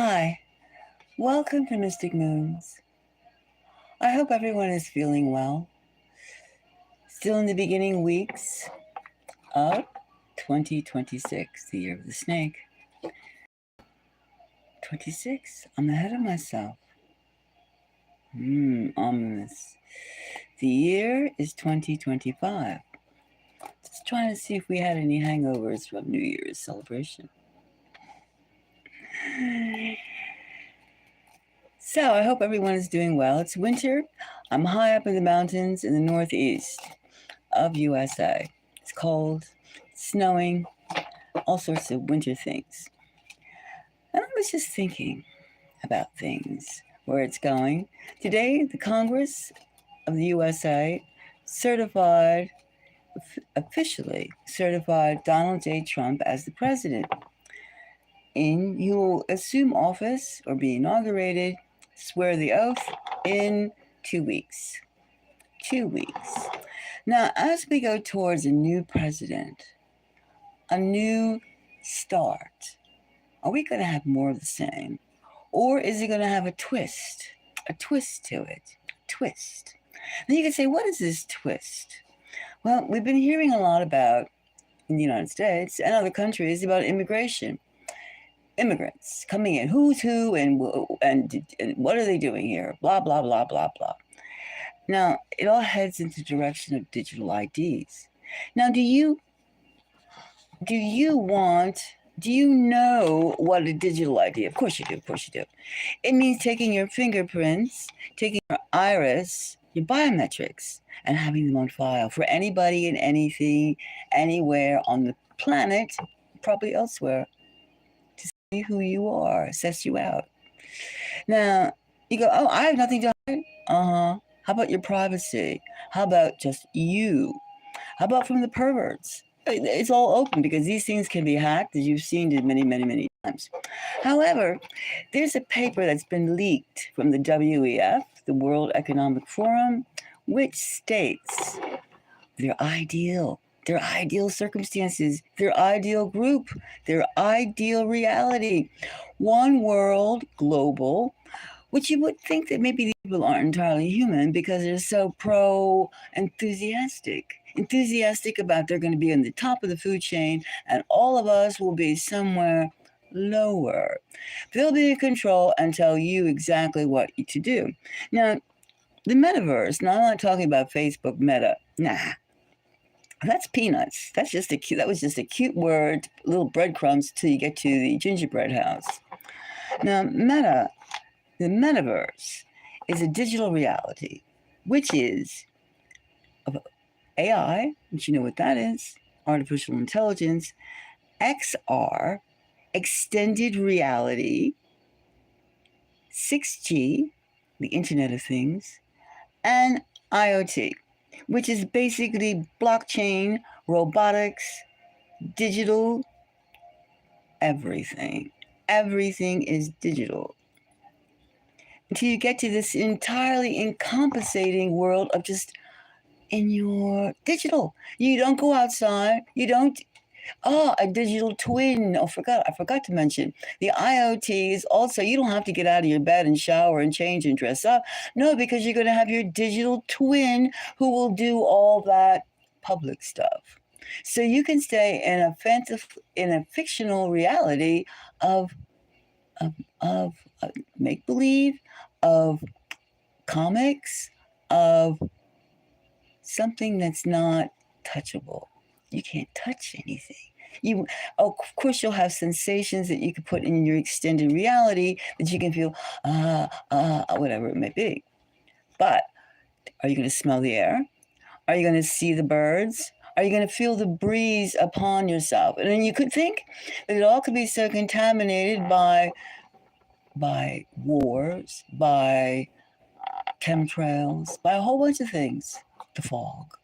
Hi, welcome to Mystic Moons. I hope everyone is feeling well. Still in the beginning weeks of 2026, the year of the snake. 26, I'm ahead of myself. Ominous. The year is 2025. Just trying to see if we had any hangovers from New Year's celebration. So I hope everyone is doing well. It's winter. I'm high up in the mountains in the northeast of USA. It's cold, it's snowing, all sorts of winter things. And I was just thinking about things, where it's going. Today, the Congress of the USA officially certified Donald J. Trump as the president. And he will assume office or be inaugurated, swear the oath in 2 weeks. 2 weeks. Now, as we go towards a new president, a new start, are we going to have more of the same? Or is it going to have a twist to it? Twist. Then you can say, what is this twist? Well, we've been hearing a lot about, in the United States and other countries, about immigration. Immigrants coming in, who's who, and what are they doing here? Blah, blah, blah, blah, blah. Now, it all heads into the direction of digital IDs. Now, do you know what a digital ID? Of course you do. It means taking your fingerprints, taking your iris, your biometrics, and having them on file for anybody and anything, anywhere on the planet, probably elsewhere, to see who you are, assess you out. Now, you go, oh, I have nothing to hide. How about your privacy? How about just you? How about from the perverts? It's all open because these things can be hacked, as you've seen it many, many, many times. However, there's a paper that's been leaked from the WEF, the World Economic Forum, which states their ideal circumstances, their ideal group, their ideal reality. One world, global, which you would think that maybe these people aren't entirely human because they're so enthusiastic about they're going to be on the top of the food chain and all of us will be somewhere lower. They'll be in control and tell you exactly what to do. Now, the metaverse, now I'm not talking about Facebook Meta. Nah. That's peanuts. That was just a cute word, little breadcrumbs till you get to the gingerbread house. Now, the metaverse is a digital reality, which is AI, which you know what that is, artificial intelligence, XR, extended reality, 6G, the Internet of Things, and IoT, which is basically blockchain, robotics, digital, everything. Everything is digital. Until you get to this entirely encompassing world of just in your digital. You don't go outside. You don't. A digital twin. I forgot to mention the IoT is also, you don't have to get out of your bed and shower and change and dress up. No, because you're going to have your digital twin who will do all that public stuff. So you can stay in a fictional reality of make believe, of comics, of something that's not touchable. You can't touch anything. Of course, you'll have sensations that you can put in your extended reality that you can feel, whatever it may be. But are you going to smell the air? Are you going to see the birds? Are you going to feel the breeze upon yourself? And then you could think that it all could be so contaminated by wars, by chemtrails, by a whole bunch of things. The fog.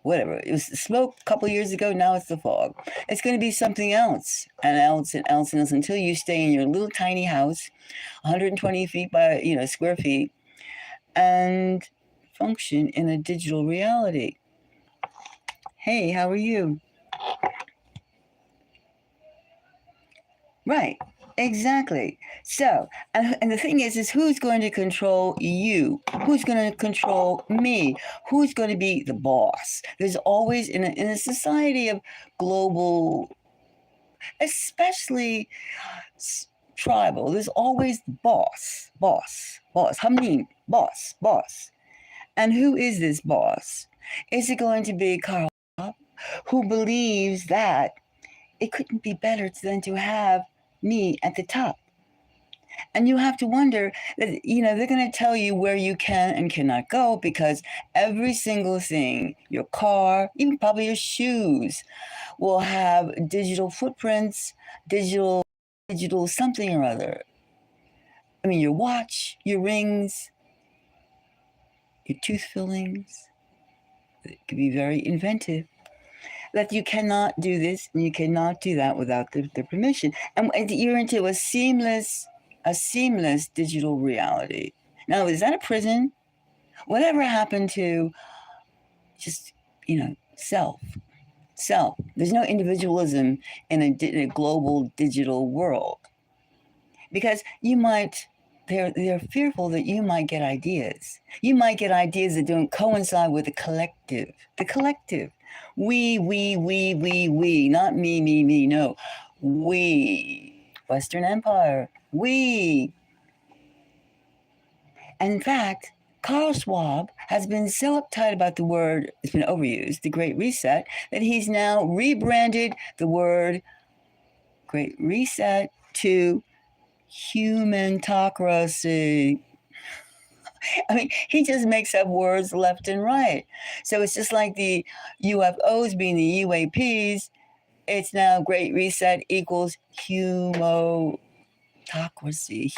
Whatever. It was smoke a couple years ago, now it's the fog. It's going to be something else and else until you stay in your little tiny house, 120 feet by, square feet, and function in a digital reality. Hey, how are you? Right. Exactly. So, and the thing is who's going to control you? Who's going to control me? Who's going to be the boss? There's always in a society of global, especially tribal, there's always boss, boss, boss. Hamim, boss, boss. And who is this boss? Is it going to be Karl, who believes that it couldn't be better than to have me at the top? And you have to wonder that, they're going to tell you where you can and cannot go because every single thing, your car, even probably your shoes, will have digital footprints, digital something or other. I mean, your watch, your rings, your tooth fillings. It could be very inventive. That you cannot do this and you cannot do that without the permission. And you're into a seamless digital reality. Now, is that a prison? Whatever happened to just, self? Self. There's no individualism in a global digital world because they're fearful that you might get ideas. You might get ideas that don't coincide with the collective. The collective. We, not me, no. We. Western Empire. We. And in fact, Carl Schwab has been so uptight about the word, it's been overused, the Great Reset, that he's now rebranded the word Great Reset to humanocracy. I mean, he just makes up words left and right. So it's just like the UFOs being the UAPs. It's now Great Reset equals humotocracy.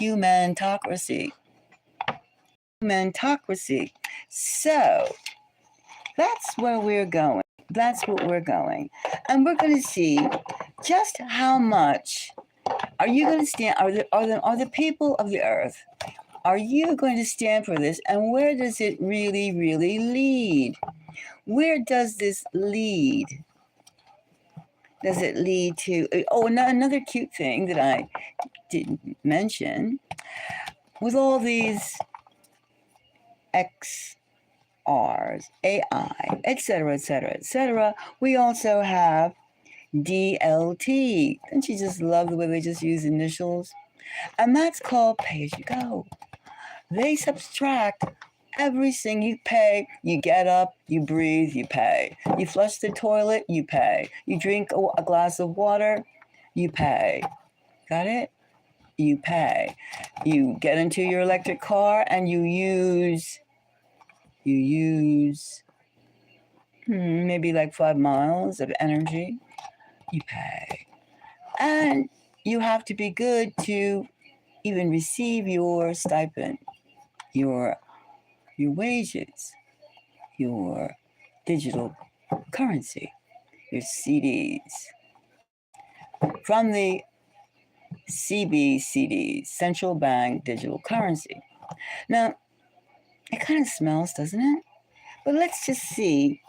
Humanocracy. Humanocracy. So that's where we're going. That's what we're going. And we're going to see just how much are you going to stand, are the people of the earth, are you going to stand for this? And where does it really, really lead? Where does this lead? Does it lead to, another cute thing that I didn't mention, with all these XRs, AI, etc., we also have DLT. Don't you just love the way they just use initials? And that's called pay as you go. They subtract everything you pay. You get up, you breathe, you pay. You flush the toilet, you pay. You drink a glass of water, you pay. Got it? You pay. You get into your electric car and you use maybe like 5 miles of energy, you pay. And you have to be good to even receive your stipend, your wages, your digital currency, your CDs from the CBCDs, central bank digital currency. Now, it kind of smells, doesn't it? But let's just see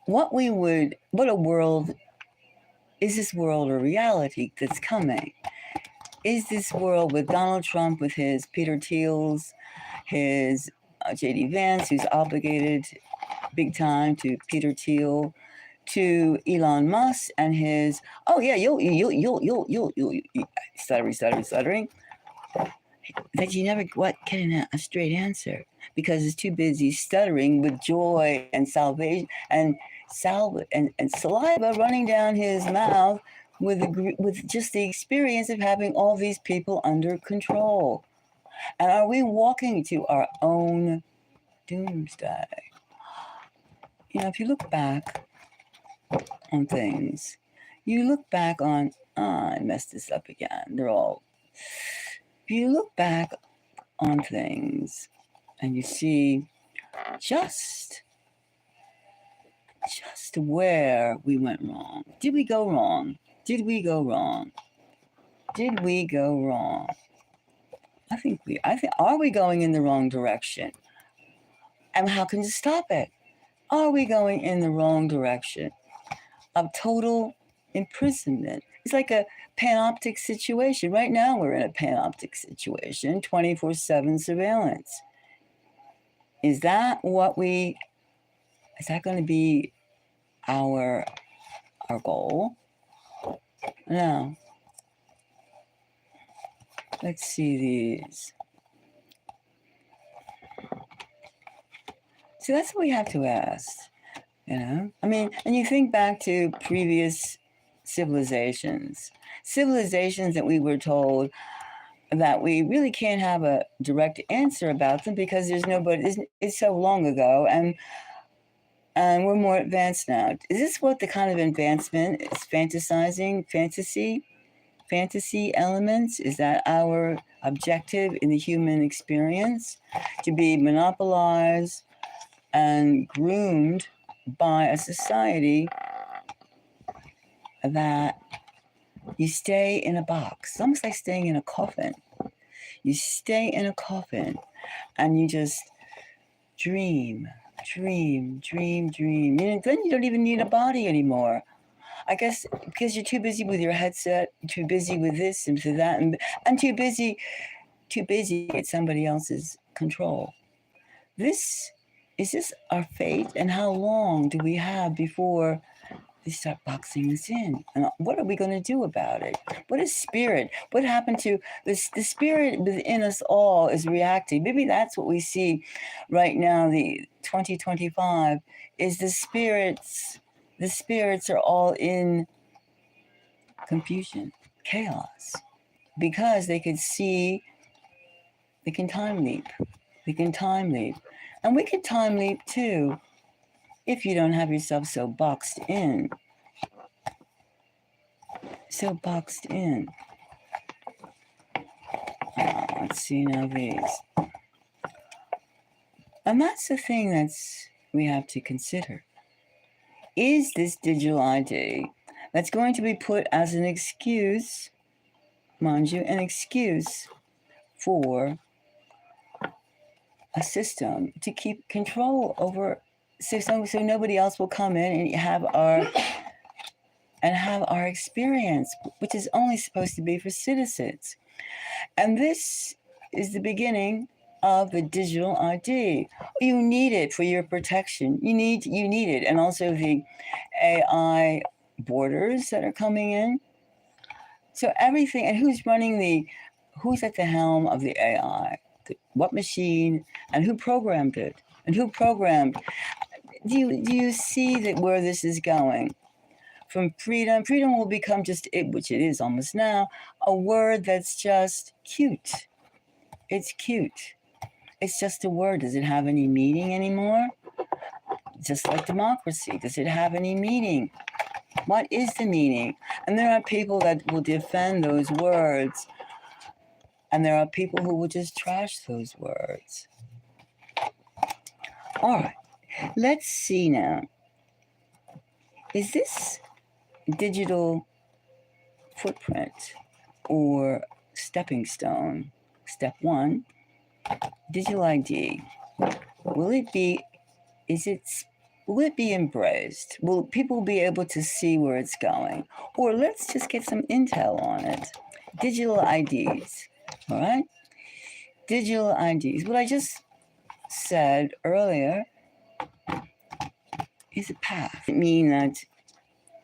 what a world, is this world a reality that's coming? Is this world with Donald Trump, with his Peter Thiels, his J.D. Vance, who's obligated big time to Peter Thiel, to Elon Musk and his, you'll stuttering, that you never get a straight answer because it's too busy stuttering with joy and salvation and saliva running down his mouth with just the experience of having all these people under control. And are we walking to our own doomsday? If you look back on things, you look back on, I messed this up again. If you look back on things and you see just where we went wrong. Did we go wrong? Are we going in the wrong direction? And how can you stop it? Are we going in the wrong direction of total imprisonment, It's like a panoptic situation. Right now, we're in a panoptic situation, 24/7 surveillance. Is that going to be our goal? No. Let's see these. So that's what we have to ask, I mean, and you think back to previous civilizations that we were told that we really can't have a direct answer about them because there's nobody, it's so long ago, and we're more advanced now. Is this what the kind of advancement is fantasizing, fantasy elements? Is that our objective in the human experience? To be monopolized and groomed by a society that you stay in a box. It's almost like staying in a coffin. You stay in a coffin and you just dream. And then you don't even need a body anymore. I guess because you're too busy with your headset, too busy with this and to that, and too busy at somebody else's control. Is this our fate? And how long do we have before they start boxing us in? And what are we going to do about it? What is spirit? What happened to this? The spirit within us all is reacting. Maybe that's what we see right now. The 2025 is the spirits. The spirits are all in confusion, chaos, because they could see. They can time leap. And we can time leap too if you don't have yourself so boxed in. Let's see now these. And that's the thing we have to consider. Is this digital ID that's going to be put as an excuse, mind you, an excuse for a system to keep control over, so nobody else will come in and have our experience, which is only supposed to be for citizens. And this is the beginning of the digital ID. You need it for your protection. You need it, and also the AI borders that are coming in. So everything, and who's at the helm of the AI? What machine, and who programmed it? Do you see that where this is going? From freedom will become just it, which it is almost now, a word that's just cute. It's cute. It's just a word. Does it have any meaning anymore? Just like democracy, does it have any meaning? What is the meaning? And there are people that will defend those words, and there are people who will just trash those words. All right, let's see now. Is this digital footprint or stepping stone, step one, digital ID, will it be embraced? Will people be able to see where it's going? Or let's just get some intel on it. Digital IDs, all right? Digital IDs. What I just said earlier is a path. It means that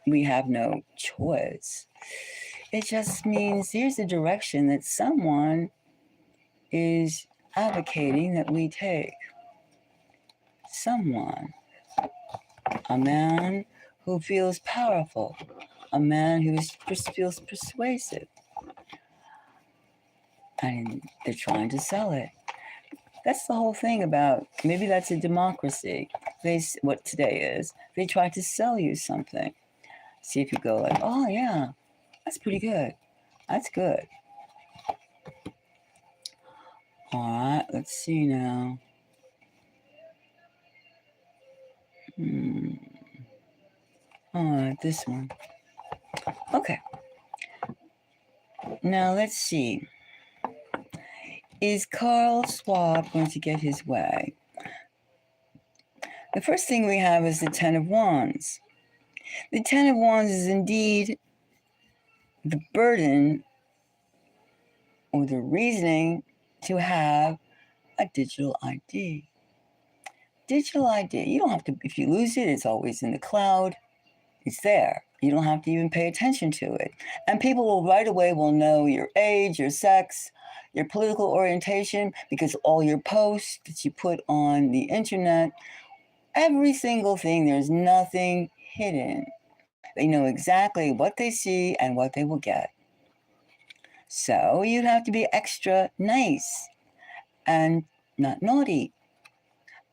we have no choice. It just means here's the direction that someone is advocating that we take. Someone. A man who feels powerful. A man who feels persuasive. And they're trying to sell it. That's the whole thing about, maybe that's a democracy. What today is, they try to sell you something. See if you go like, oh yeah, that's pretty good. That's good. All right, let's see now. All right, this one. Okay. Now let's see. Is Carl Schwab going to get his way? The first thing we have is the Ten of Wands. The Ten of Wands is indeed the burden or the reasoning to have a digital ID. Digital ID, you don't have to, if you lose it, it's always in the cloud. It's there. You don't have to even pay attention to it. And people will right away will know your age, your sex, your political orientation, because all your posts that you put on the internet, every single thing, there's nothing hidden. They know exactly what they see and what they will get. So you'd have to be extra nice and not naughty.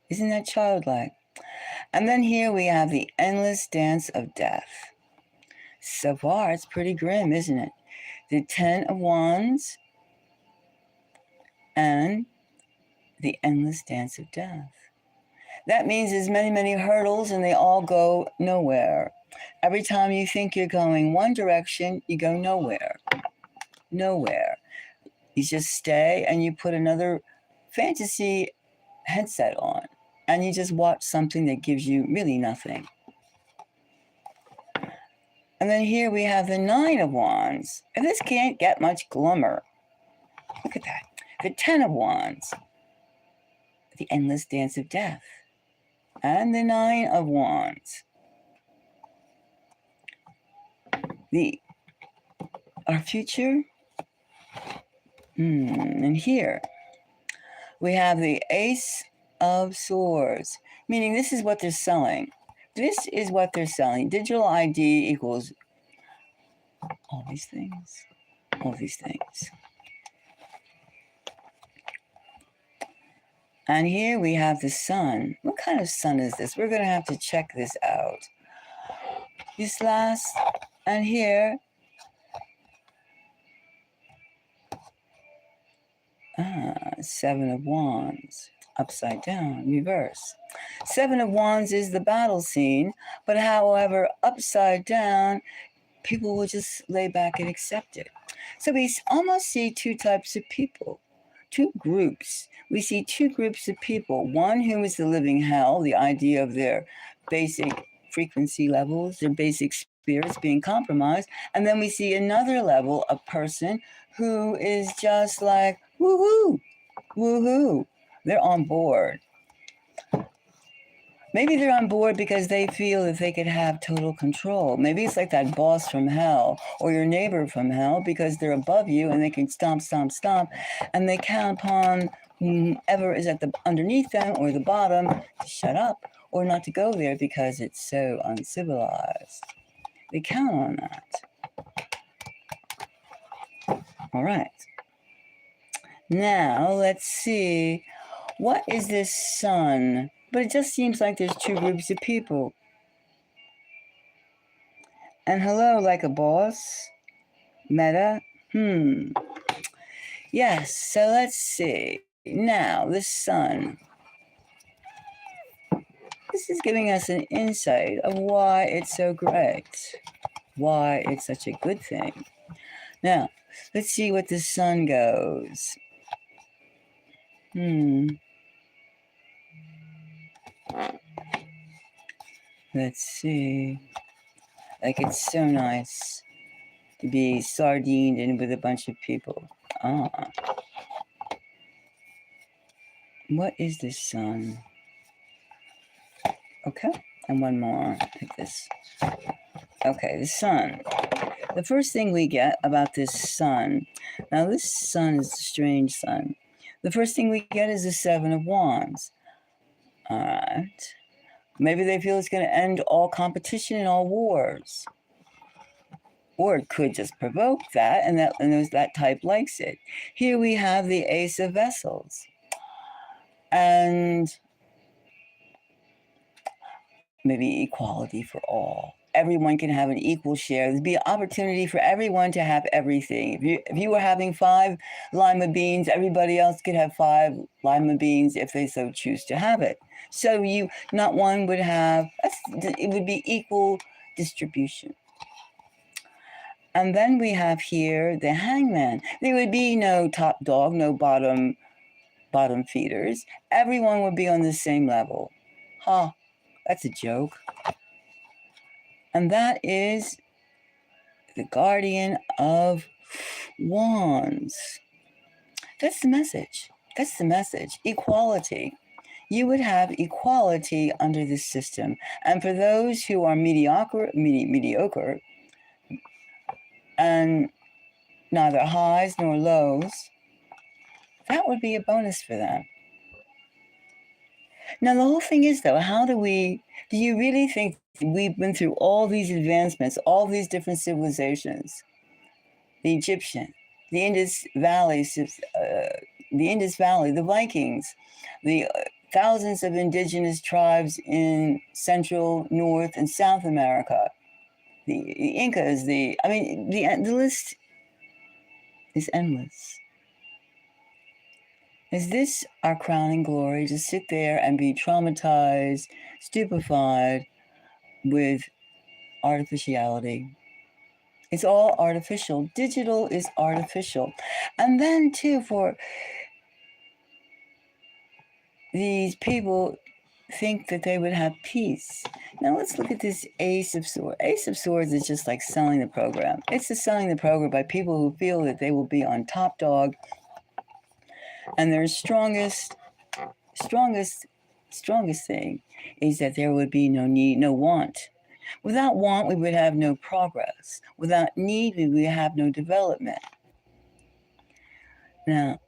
Isn't that childlike? And then here we have the endless dance of death. So far, it's pretty grim, isn't it? The 10 of Wands and the endless dance of death. That means there's many, many hurdles and they all go nowhere. Every time you think you're going one direction, you go nowhere. Nowhere. You just stay and you put another fantasy headset on and you just watch something that gives you really nothing. And then here we have the 9 of Wands. And this can't get much glummer. Look at that. The 10 of Wands. The endless dance of death. And the 9 of Wands. Our future. And here we have the Ace of Swords, meaning this is what they're selling. This is what they're selling. Digital ID equals all these things. All these things. And here we have the sun. What kind of sun is this? We're going to have to check this out. This last, and here, 7 of Wands, upside down, reverse. 7 of Wands is the battle scene, but however, upside down, people will just lay back and accept it. So we almost see two types of people, two groups. We see two groups of people. One who is the living hell, the idea of their basic frequency levels, their basic spirits being compromised. And then we see another level, a person who is just like, woohoo, woohoo. They're on board. Maybe they're on board because they feel that they could have total control. Maybe it's like that boss from hell or your neighbor from hell because they're above you and they can stomp, stomp, stomp, and they count upon whoever is at the underneath them or the bottom to shut up or not to go there because it's so uncivilized. They count on that. All right. Now let's see. What is this sun? But it just seems like there's two groups of people. And hello, like a boss? Meta? Yes, so let's see. Now, the sun. This is giving us an insight of why it's so great. Why it's such a good thing. Now, let's see what the sun goes. Let's see. Like, it's so nice to be sardined in with a bunch of people. What is this sun? Okay, and one more. Take this. Okay, the sun. The first thing we get about this sun. Now, this sun is a strange sun. The first thing we get is the 7 of Wands. All right. Maybe they feel it's going to end all competition and all wars. Or it could just provoke that, and that type likes it. Here we have the Ace of Vessels. And maybe equality for all. Everyone can have an equal share. There'd be an opportunity for everyone to have everything. If you were having 5 lima beans, everybody else could have 5 lima beans if they so choose to have it. So not one would have, it would be equal distribution. And then we have here the Hangman. There would be no top dog, no bottom feeders. Everyone would be on the same level. That's a joke. And that is the guardian of wands. That's the message. That's the message. Equality. You would have equality under this system. And for those who are mediocre and neither highs nor lows, that would be a bonus for them. Now, the whole thing is, though, do you really think we've been through all these advancements, all these different civilizations? The Egyptian, the Indus Valley, the Vikings, the thousands of indigenous tribes in Central, North, and South America, the Incas, the list is endless. Is this our crowning glory, to sit there and be traumatized, stupefied with artificiality? It's all artificial. Digital is artificial. And then, too, for these people think that they would have peace. Now, let's look at this Ace of Swords. Ace of Swords is just like selling the program. It's just selling the program by people who feel that they will be on top dog, and their strongest thing is that there would be no need, no want. Without want, we would have no progress. Without need, we would have no development. Now,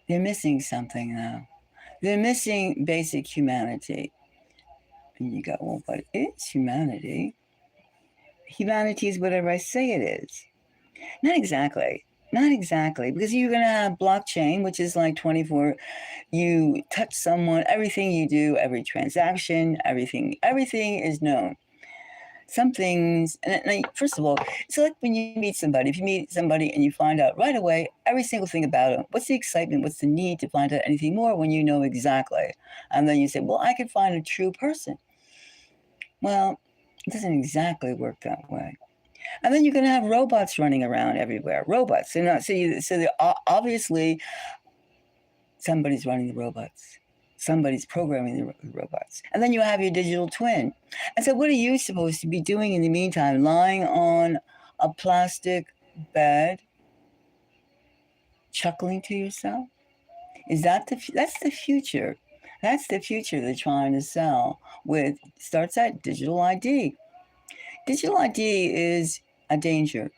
they're missing something, though. They're missing basic humanity. And you go, well, what is humanity? Humanity is whatever I say it is. Not exactly. Not exactly, because you're going to have blockchain, which is like 24. You touch someone, everything you do, every transaction, everything is known. Some things, and first of all, it's like when you meet somebody. If you meet somebody and you find out right away every single thing about them, what's the excitement? What's the need to find out anything more when you know exactly? And then you say, well, I could find a true person. Well, it doesn't exactly work that way. And then you're going to have robots running around everywhere. Robots. So obviously, somebody's running the robots. Somebody's programming the robots. And then you have your digital twin. And so what are you supposed to be doing in the meantime? Lying on a plastic bed, chuckling to yourself? That's the future. That's the future they're trying to sell starts at digital ID. Digital ID is a danger.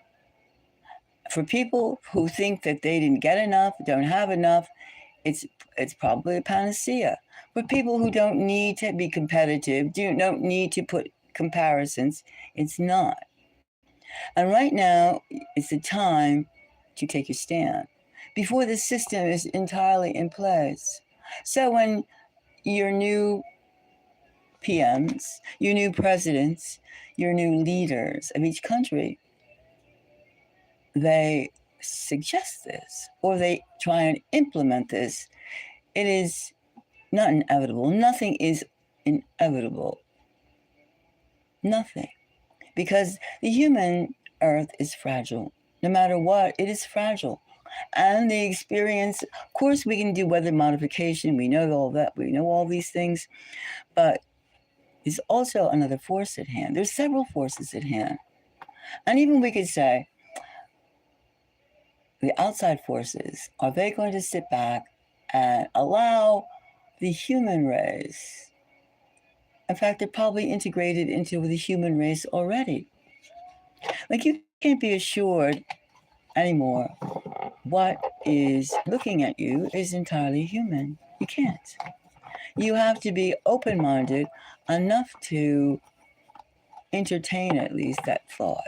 For people who think that they didn't get enough, don't have enough, it's probably a panacea. For people who don't need to be competitive, don't need to put comparisons, it's not. And right now, it's the time to take your stand before the system is entirely in place. So when your new PMs, your new presidents, your new leaders of each country, they suggest this or they try and implement this, it is not inevitable. Nothing is inevitable. Nothing. Because the human earth is fragile. No matter what, it is fragile. And the experience, of course, we can do weather modification. We know all that. We know all these things. But there's also another force at hand. There's several forces at hand. And even we could say, the outside forces, are they going to sit back and allow the human race? In fact, they're probably integrated into the human race already. Like, you can't be assured anymore what is looking at you is entirely human. You can't. You have to be open-minded enough to entertain at least that thought.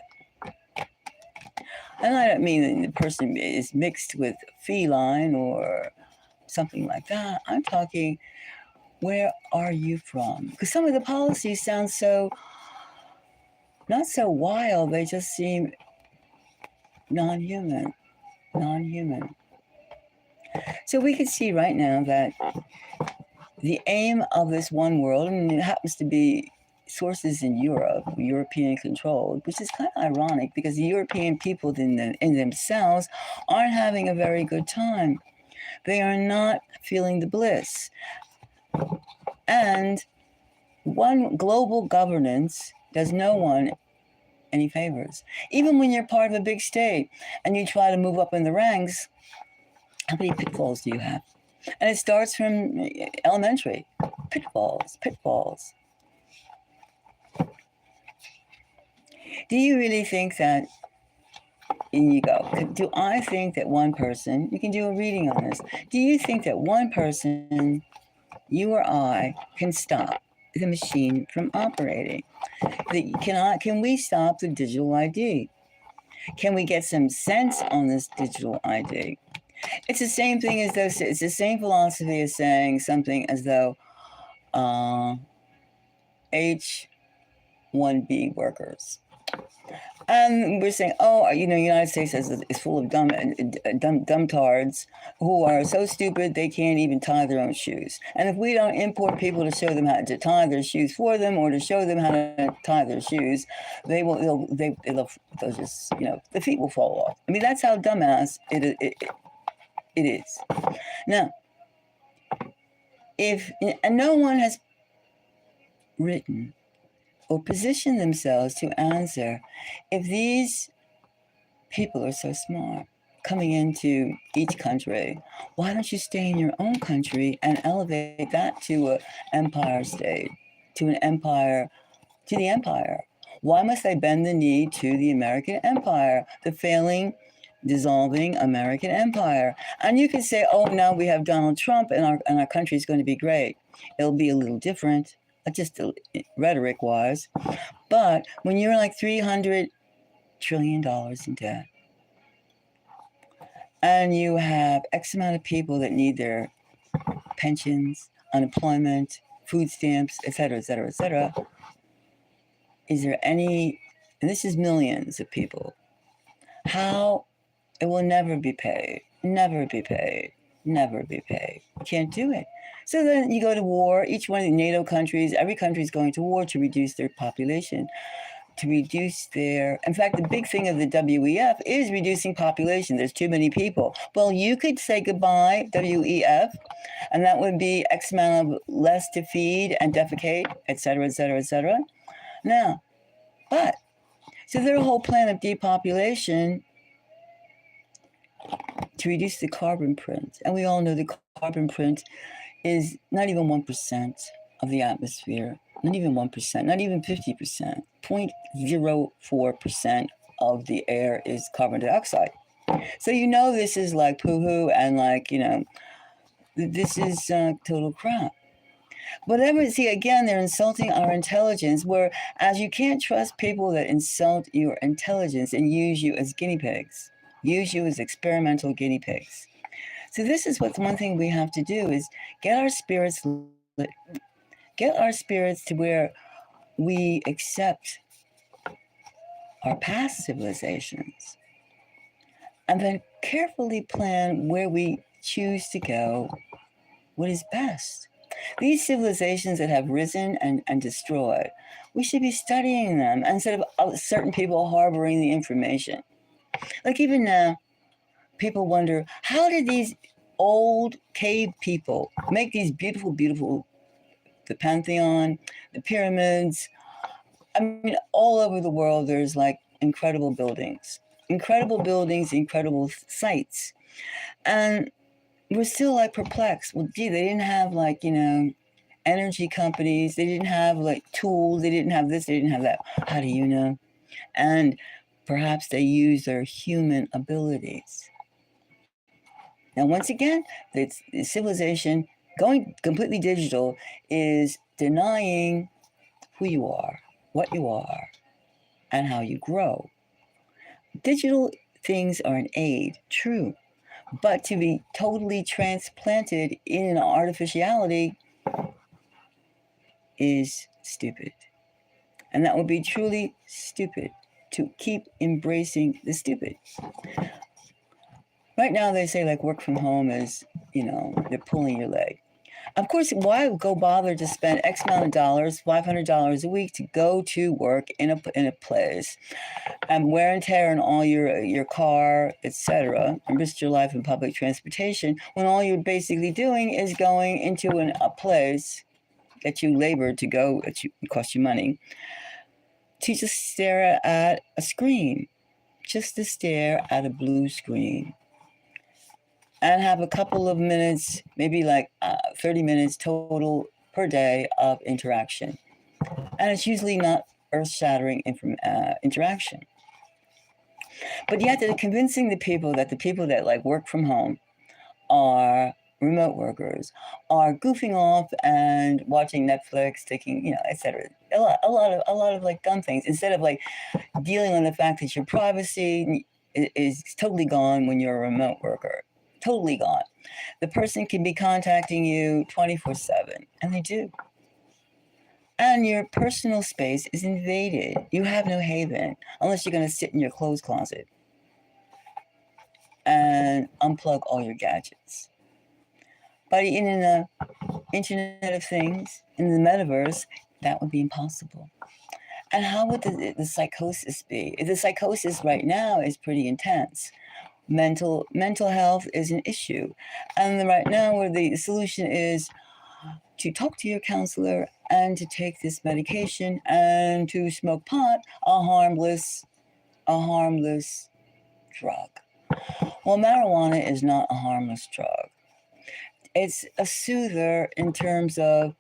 And I don't mean that the person is mixed with feline or something like that. I'm talking, where are you from? Because some of the policies sound not so wild, they just seem non-human. So we can see right now that the aim of this one world, and it happens to be sources in Europe, European controlled, which is kind of ironic because the European people in themselves aren't having a very good time. They are not feeling the bliss. And one global governance does no one any favors. Even when you're part of a big state and you try to move up in the ranks, how many pitfalls do you have? And it starts from elementary. Pitfalls, pitfalls. Do you really think that, in you go, do I think that one person, you can do a reading on this, do you think that one person, you or I, can stop the machine from operating? Can we stop the digital ID? Can we get some sense on this digital ID? It's the same thing as though, it's the same philosophy as saying something as though H-1B workers. And we're saying, oh, the United States is full of dumbtards who are so stupid they can't even tie their own shoes. And if we don't import people to show them how to tie their shoes for them, or to show them how to tie their shoes, they'll just, the feet will fall off. I mean, that's how dumbass it is. Now, and no one has written or position themselves to answer, if these people are so smart coming into each country, why don't you stay in your own country and elevate that to an empire state, to the empire? Why must they bend the knee to the American empire, the failing, dissolving American empire? And you could say, oh, now we have Donald Trump and our country is going to be great. It'll be a little different, just rhetoric-wise. But when you're like $300 trillion in debt, and you have X amount of people that need their pensions, unemployment, food stamps, et cetera, is there any, and this is millions of people, how it will never be paid. Can't do it. So then you go to war. Each one of the NATO countries, every country is going to war to reduce their population, in fact, the big thing of the WEF is reducing population. There's too many people. Well, you could say goodbye, WEF, and that would be X amount of less to feed and defecate, et cetera. Now, so their whole plan of depopulation to reduce the carbon print. And we all know the carbon print is not even 1% of the atmosphere, not even 1%, not even 50%. 0.04% of the air is carbon dioxide. So this is like poo-hoo, and this is total crap. Whatever, see, again, they're insulting our intelligence, whereas you can't trust people that insult your intelligence and use you as guinea pigs. Use you as experimental guinea pigs. So this is what one thing we have to do is get our spirits to where we accept our past civilizations, and then carefully plan where we choose to go, what is best. These civilizations that have risen and destroyed, we should be studying them instead of certain people harboring the information. Like even now, people wonder, how did these old cave people make these beautiful, the Pantheon, the pyramids? I mean, all over the world, there's like incredible buildings, incredible sites. And we're still like perplexed. Well, gee, they didn't have energy companies. They didn't have tools. They didn't have this. They didn't have that. How do you know? And perhaps they use their human abilities. Now, once again, the civilization going completely digital is denying who you are, what you are, and how you grow. Digital things are an aid, true, but to be totally transplanted in an artificiality is stupid. And that would be truly stupid, to keep embracing the stupid. Right now, they say work from home is, they're pulling your leg. Of course, why go bother to spend X amount of dollars, $500 a week, to go to work in a place, and wear and tear on all your car, etc., and risk your life in public transportation, when all you're basically doing is going into a place that you labored to go, it cost you money, to just stare at a screen, just to stare at a blue screen and have a couple of minutes, maybe like 30 minutes total per day of interaction. And it's usually not earth-shattering interaction. But yet they're convincing the people that like work from home are remote workers, are goofing off and watching Netflix, taking, etc. A lot of like dumb things instead of like dealing on the fact that your privacy is totally gone when you're a remote worker. Totally gone. The person can be contacting you 24/7, and they do. And your personal space is invaded. You have no haven unless you're going to sit in your clothes closet and unplug all your gadgets. By the Internet of Things, in the metaverse, that would be impossible. And how would the psychosis be? The psychosis right now is pretty intense. Mental health is an issue. And right now, where the solution is to talk to your counselor and to take this medication and to smoke pot, a harmless drug. Well, marijuana is not a harmless drug. It's a soother in terms of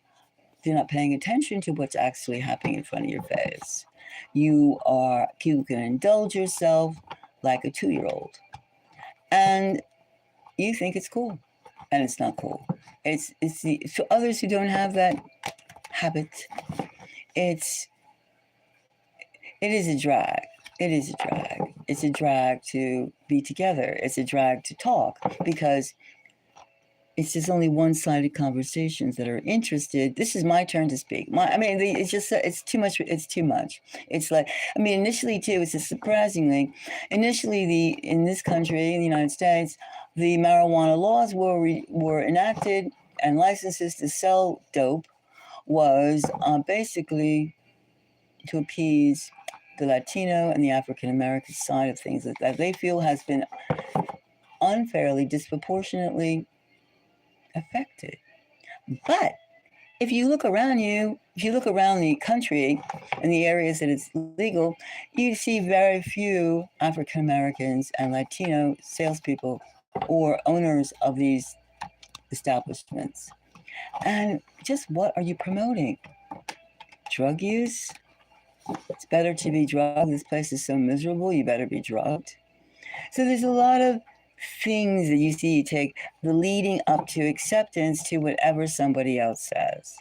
you're not paying attention to what's actually happening in front of your face. You can indulge yourself like a 2-year-old. And you think it's cool. And it's not cool. It's for others who don't have that habit, it is a drag. It is a drag. It's a drag to be together. It's a drag to talk because it's just only one-sided conversations that are interested. This is my turn to speak. It's too much. It's too much. It's like, initially too, it's just surprisingly, initially in this country, in the United States, the marijuana laws were enacted and licenses to sell dope was basically to appease the Latino and the African American side of things that they feel has been unfairly, disproportionately affected. But if you look around the country in the areas that it's legal, you see very few African Americans and Latino salespeople or owners of these establishments. And just what are you promoting? Drug use? It's better to be drugged. This place is so miserable, you better be drugged. So there's a lot of things that you see take the leading up to acceptance to whatever somebody else says.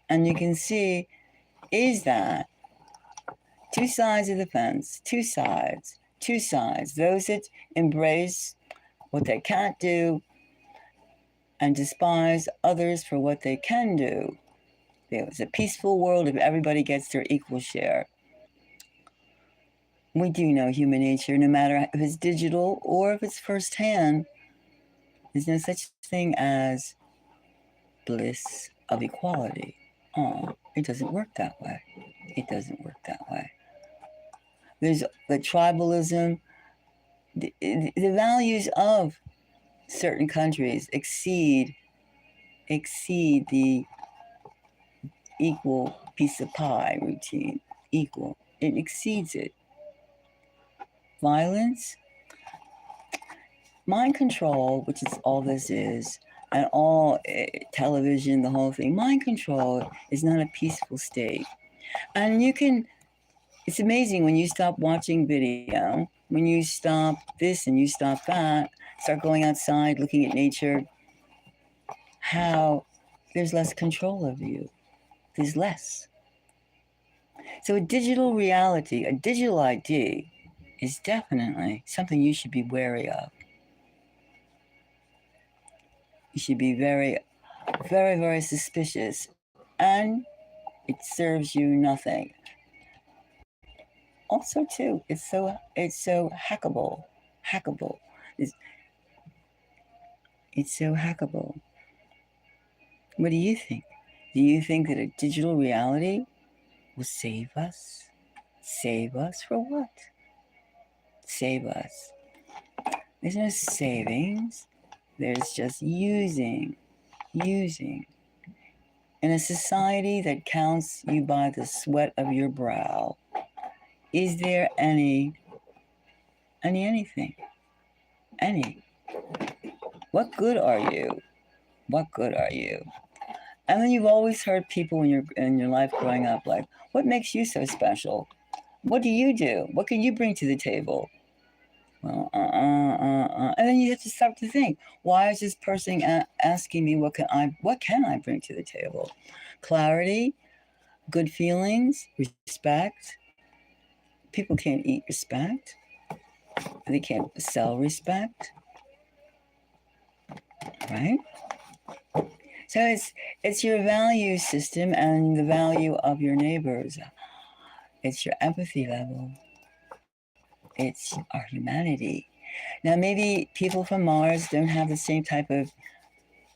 And you can see, is that two sides of the fence, two sides. Those that embrace what they can't do and despise others for what they can do. It's a peaceful world if everybody gets their equal share. We do know human nature, no matter if it's digital or if it's firsthand. There's no such thing as bliss of equality. It doesn't work that way. It doesn't work that way. There's the tribalism. The values of certain countries exceed the equal piece of pie routine. Equal. It exceeds it. Violence, mind control, which is all this is, and all television, the whole thing. Mind control is not a peaceful state. And it's amazing when you stop watching video, when you stop this and you stop that, start going outside, looking at nature, how there's less control of you. There's less. So a digital reality, a digital ID, is definitely something you should be wary of. You should be very, very, very suspicious, and it serves you nothing. Also, too, it's so hackable. It's so hackable. What do you think? Do you think that a digital reality will save us? Save us for what? Save us. There's no savings. There's just using. In a society that counts you by the sweat of your brow, is there anything? Any? What good are you? What good are you? And then you've always heard people in your life growing up like, what makes you so special? What do you do? What can you bring to the table? Well, and then you have to start to think, why is this person asking me what can I bring to the table? Clarity, good feelings, respect. People can't eat respect. They can't sell respect, right? So it's your value system and the value of your neighbors. It's your empathy level. It's our humanity. Now, maybe people from Mars don't have the same type of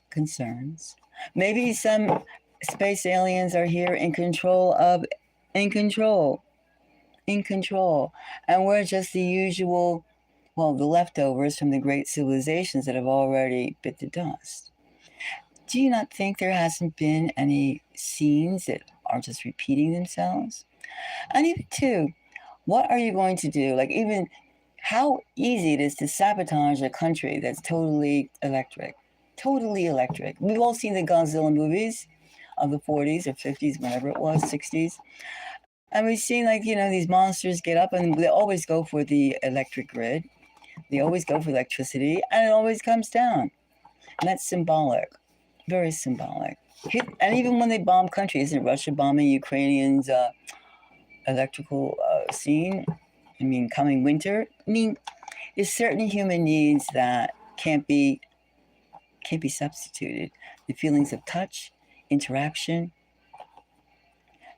concerns. Maybe some space aliens are here in control, and we're just the usual, well, the leftovers from the great civilizations that have already bit the dust. Do you not think there hasn't been any scenes that are just repeating themselves? And even too, what are you going to do? Like, even how easy it is to sabotage a country that's totally electric. Totally electric. We've all seen the Godzilla movies of the 40s or 50s, whenever it was, 60s. And we've seen, like, these monsters get up and they always go for the electric grid. They always go for electricity and it always comes down. And that's symbolic. Very symbolic. And even when they bomb countries, isn't Russia bombing Ukrainians' electrical scene? I mean, coming winter. I mean, there's certain human needs that can't be substituted. The feelings of touch, interaction.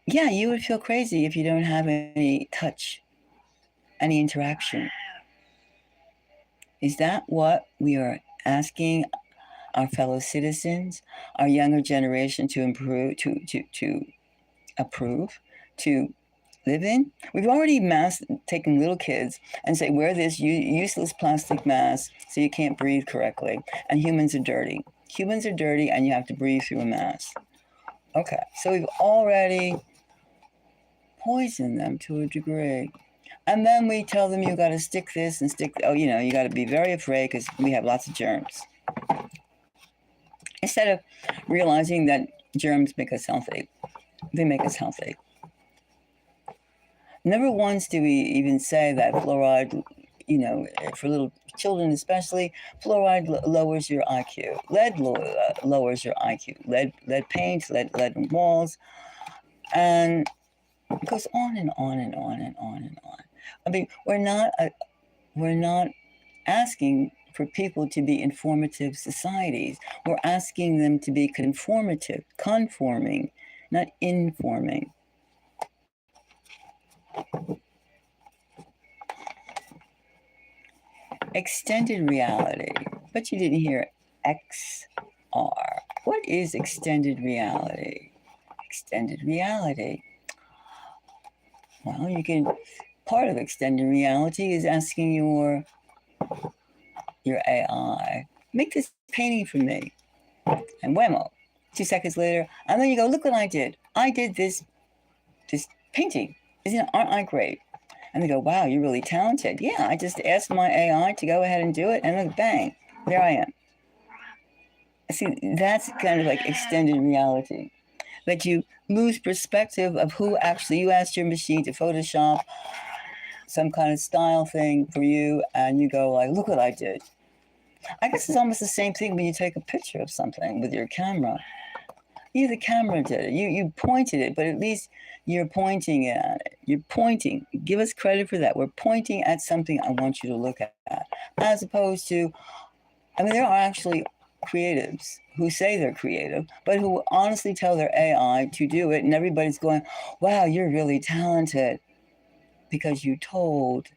Yeah, you would feel crazy if you don't have any touch, any interaction. Is that what we are asking our fellow citizens, our younger generation to improve, to approve, to live in? We've already taken little kids and say, wear this useless plastic mask so you can't breathe correctly. And humans are dirty. Humans are dirty and you have to breathe through a mask. Okay, so we've already poisoned them to a degree. And then we tell them, you got to stick this and stick, you got to be very afraid because we have lots of germs. Instead of realizing that germs make us healthy. They make us healthy. Never once do we even say that fluoride, for little children especially, fluoride lowers your IQ. Lead lowers your IQ. Lead paint, lead in walls, and it goes on and on and on and on and on. I mean, we're not asking for people to be informative societies. We're asking them to be conforming, not informing. Extended reality. But you didn't hear XR. What is extended reality? Extended reality. Well, part of extended reality is asking your AI, make this painting for me. And whammo, 2 seconds later, and then you go, look what I did. I did this painting. Aren't I great? And they go, wow, you're really talented. Yeah, I just asked my AI to go ahead and do it, and then bang, there I am. See, that's kind of like extended reality. But you lose perspective of who actually, you asked your machine to Photoshop some kind of style thing for you, and you go like, look what I did. I guess it's almost the same thing when you take a picture of something with your camera. The camera did it. You pointed it, but at least you're pointing at it. You're pointing. Give us credit for that. We're pointing at something I want you to look at. As opposed to, there are actually creatives who say they're creative, but who honestly tell their AI to do it, and everybody's going, wow, you're really talented, because you told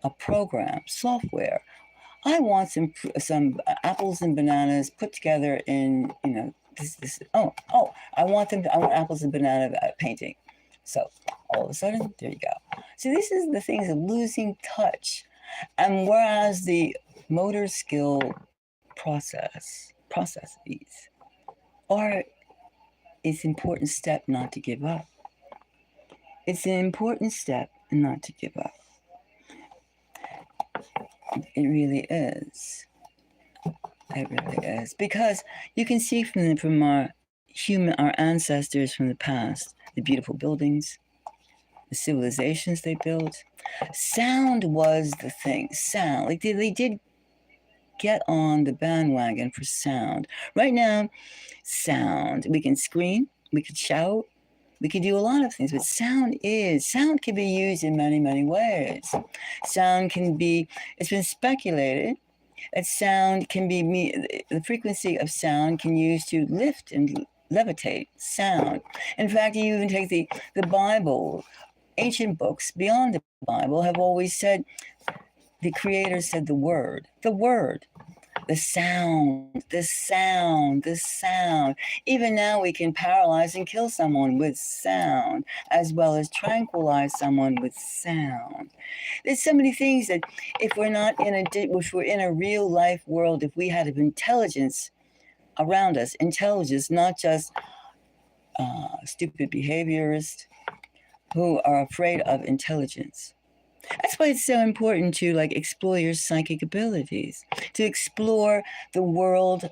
a program, software, I want some apples and bananas put together in, I want apples and banana painting. So all of a sudden, there you go. So this is the things of losing touch. And whereas the motor skill processes are it's an important step not to give up. It's an important step not to give up. It really is. It really is. Because you can see from our ancestors from the past, the beautiful buildings, the civilizations they built. Sound was the thing. Sound. Like they did get on the bandwagon for sound. Right now, sound. We can scream, we can shout, we can do a lot of things, but sound can be used in many, many ways. Sound can be, it's been speculated that sound can be, the frequency of sound can use to lift and levitate sound. In fact, you even take the Bible, ancient books beyond the Bible have always said, the Creator said the word, the sound, the sound, the sound. Even now, we can paralyze and kill someone with sound, as well as tranquilize someone with sound. There's so many things that if we're in a real life world, if we had intelligence around us, intelligence, not just stupid behaviorists who are afraid of intelligence. That's why it's so important to explore your psychic abilities, to explore the world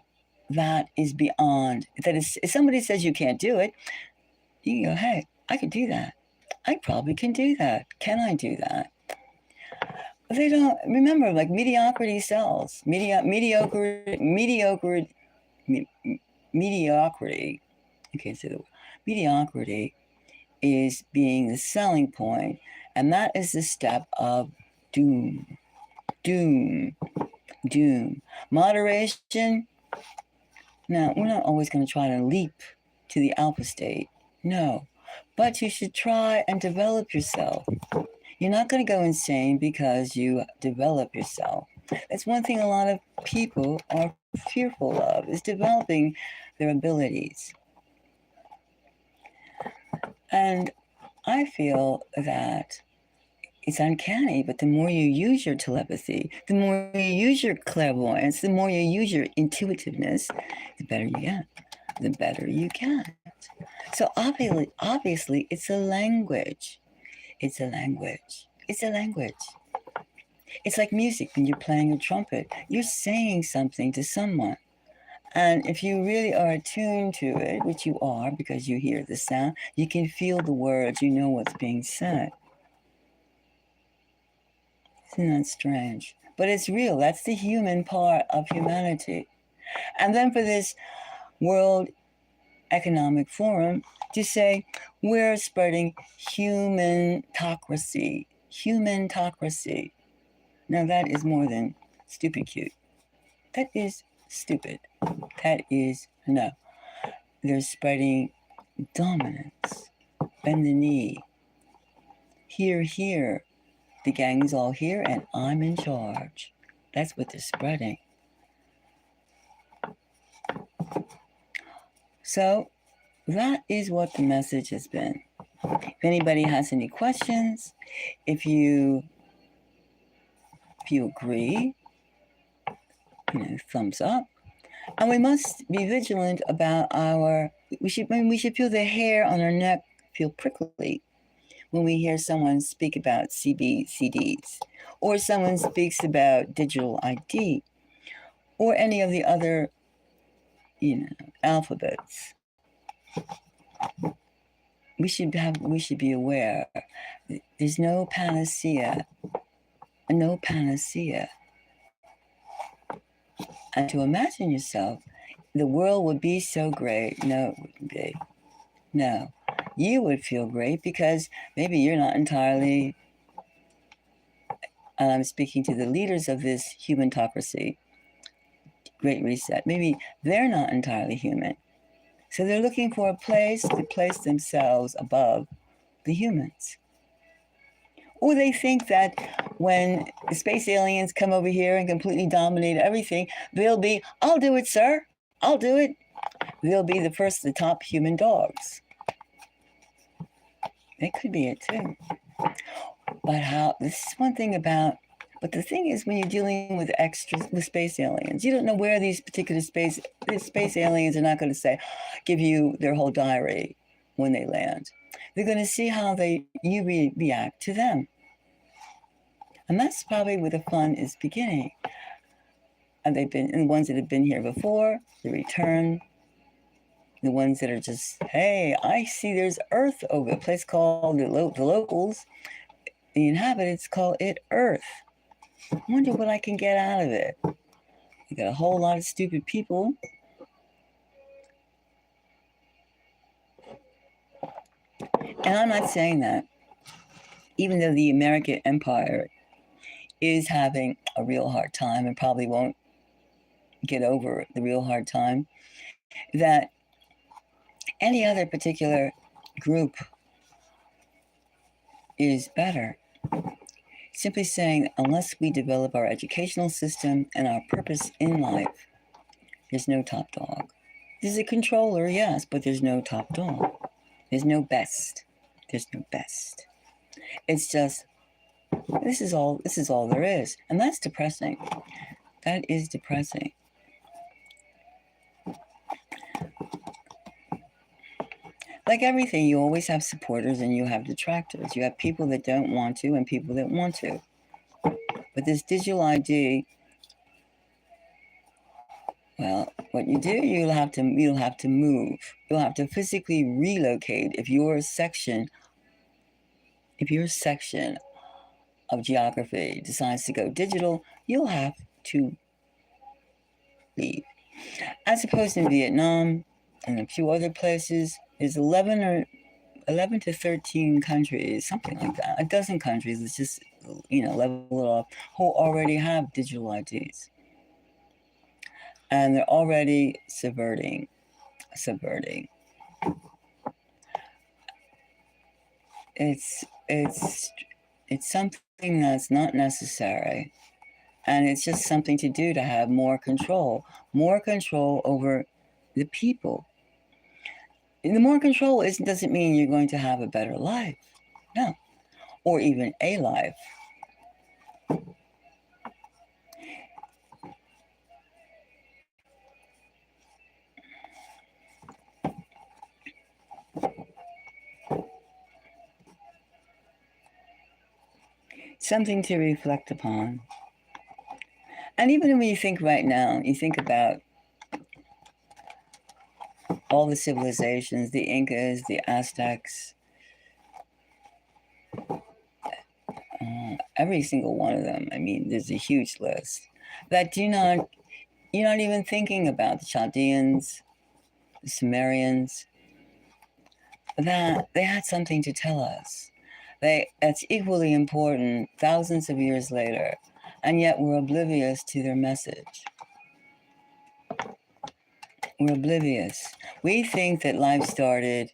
that is beyond. That is, if somebody says you can't do it, you can go, hey, I can do that. I probably can do that. Can I do that? They don't remember, mediocrity sells. Mediocrity. I can't say the word. Mediocrity is being the selling point, and that is the step of doom. Moderation. Now, we're not always going to try to leap to the alpha state, no, but you should try and develop yourself. You're not going to go insane because you develop yourself. That's one thing a lot of people are fearful of, is developing their abilities. And I feel that it's uncanny, but the more you use your telepathy, the more you use your clairvoyance, the more you use your intuitiveness, the better you get. The better you get. So obviously, it's a language. It's a language. It's a language. It's like music when you're playing a trumpet. You're saying something to someone. And if you really are attuned to it, which you are because you hear the sound, you can feel the words, you know what's being said. Isn't that strange? But it's real. That's the human part of humanity. And then for this World Economic Forum to say, we're spreading human-tocracy. Human-tocracy. Now that is more than stupid cute. That is stupid. That is, no. They're spreading dominance. Bend the knee. Here. The gang's all here and I'm in charge. That's what they're spreading. So that is what the message has been. If anybody has any questions, if you agree, thumbs up. And we must be vigilant about we should feel the hair on our neck feel prickly when we hear someone speak about CBCDs, or someone speaks about digital ID, or any of the other, alphabets. We should be aware. There's no panacea. No panacea. And to imagine yourself, the world would be so great. No, it wouldn't be. No. You would feel great because maybe you're not entirely, and I'm speaking to the leaders of this human-tocracy, Great Reset, maybe they're not entirely human. So they're looking for a place to place themselves above the humans. Or they think that when the space aliens come over here and completely dominate everything, they'll be, I'll do it, sir. I'll do it. They'll be the top human dogs. They could be it too. But this is one thing about, But the thing is, when you're dealing with space aliens, you don't know where these particular space aliens are not going to give you their whole diary when they land. They're going to see how you react to them. And that's probably where the fun is beginning. And the ones that have been here before, the return, the ones that are just, hey, I see there's Earth over a place called the locals, the inhabitants call it Earth. I wonder what I can get out of it. You got a whole lot of stupid people. And I'm not saying that, even though the American empire is having a real hard time and probably won't get over the real hard time, that any other particular group is better. Simply saying, unless we develop our educational system and our purpose in life, there's no top dog. There's a controller, yes, but there's no top dog. There's no best. There's no best. It's just, this is all there is. And that's depressing. That is depressing. Like everything, you always have supporters and you have detractors. You have people that don't want to and people that want to. But this digital ID, well, what you do, you'll have to move. You'll have to physically relocate. If your section of geography decides to go digital, you'll have to leave. As opposed in Vietnam and a few other places, there's 11 to 13 countries, something like that. A dozen countries, let's just, level it off, who already have digital IDs. And they're already subverting. It's something that's not necessary. And it's just something to do to have more control over the people. And the more control doesn't mean you're going to have a better life. No. Or even a life. Something to reflect upon. And even when you think right now, you think about all the civilizations, the Incas, the Aztecs, every single one of them. I mean, there's a huge list that you're not even thinking about. The Chaldeans, the Sumerians, that they had something to tell us. That's equally important thousands of years later, and yet we're oblivious to their message. We're oblivious. We think that life started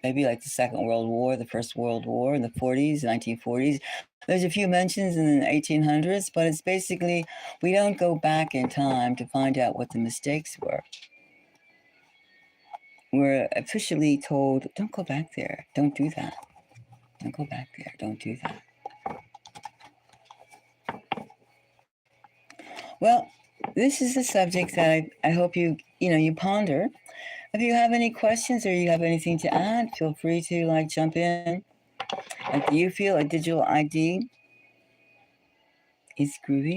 maybe like the Second World War, the First World War in the 40s, 1940s. There's a few mentions in the 1800s, but it's basically, we don't go back in time to find out what the mistakes were. We're officially told, don't go back there. Don't do that. Don't go back there. Don't do that. Well, this is a subject that I hope you ponder. If you have any questions or you have anything to add, feel free to jump in. Do you feel a digital ID is groovy?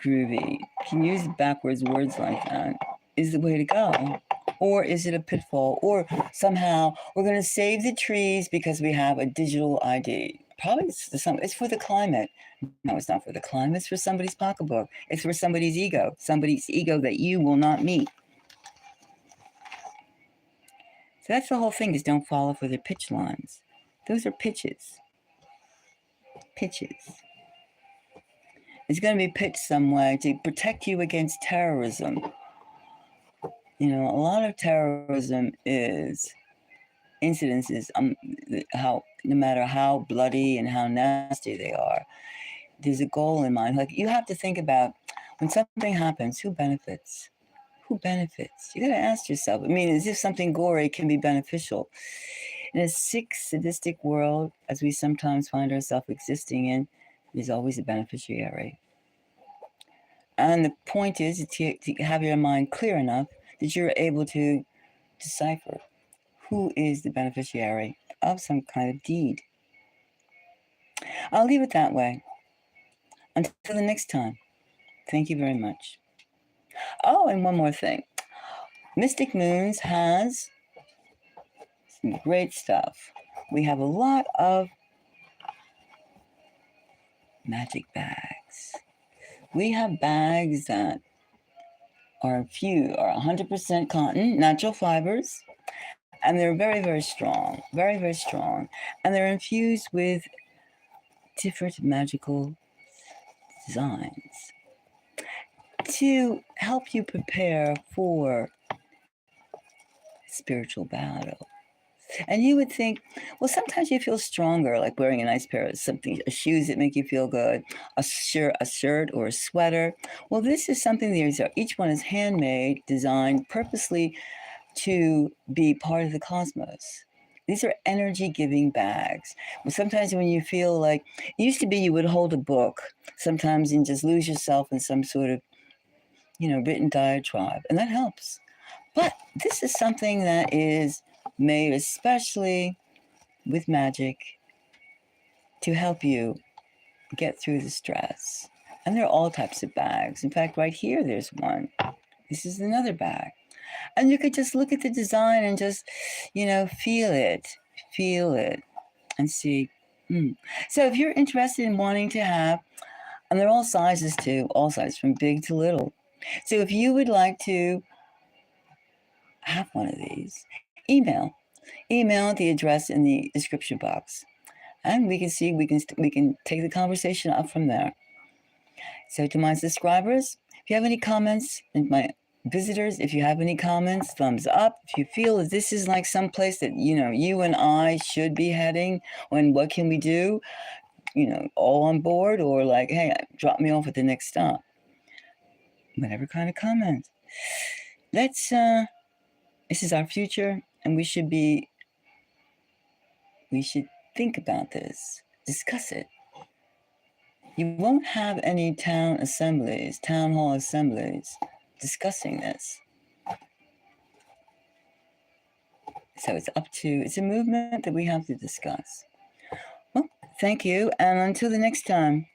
Groovy. Can use backwards words like that. Is the way to go. Or is it a pitfall? Or somehow we're going to save the trees because we have a digital ID. Probably it's for the climate. No, it's not for the climate. It's for somebody's pocketbook. It's for somebody's ego that you will not meet. So that's the whole thing, is don't follow for their pitch lines. Those are pitches. Pitches. It's going to be pitched some way to protect you against terrorism. A lot of terrorism is incidences, how no matter how bloody and how nasty they are, there's a goal in mind. Like, you have to think about, when something happens, who benefits? Who benefits? You got to ask yourself. I mean, as if something gory can be beneficial. In a sick, sadistic world, as we sometimes find ourselves existing in, is always a beneficiary. And the point is to have your mind clear enough that you're able to decipher who is the beneficiary of some kind of deed. I'll leave it that way. Until the next time, thank you very much. Oh, and one more thing. Mystic Moons has some great stuff. We have a lot of magic bags. We have bags that are 100% cotton, natural fibers, and they're very, very strong, very, very strong. And they're infused with different magical designs to help you prepare for spiritual battle. And you would think, well, sometimes you feel stronger, like wearing a nice pair of shoes that make you feel good, a shirt or a sweater. Well, this is something each one is handmade, designed purposely to be part of the cosmos. These are energy giving bags. Well, sometimes when you feel like, it used to be you would hold a book sometimes and just lose yourself in some sort of, written diatribe, and that helps. But this is something that is made especially with magic to help you get through the stress. And there are all types of bags. In fact, right here, there's one. This is another bag. And you could just look at the design and just, feel it, and see. So if you're interested in wanting to have, and they're all sizes too, all sizes from big to little. So if you would like to have one of these, email the address in the description box, and we can see we can take the conversation up from there. So to my subscribers, if you have any comments, and my visitors, if you have any comments, thumbs up. If you feel that this is like some place that you and I should be heading, and what can we do, all on board, or like, hey, drop me off at the next stop. Whatever kind of comment. This is our future, and we should think about this, discuss it. You won't have any town hall assemblies discussing this. So it's a movement that we have to discuss. Well, thank you, and until the next time.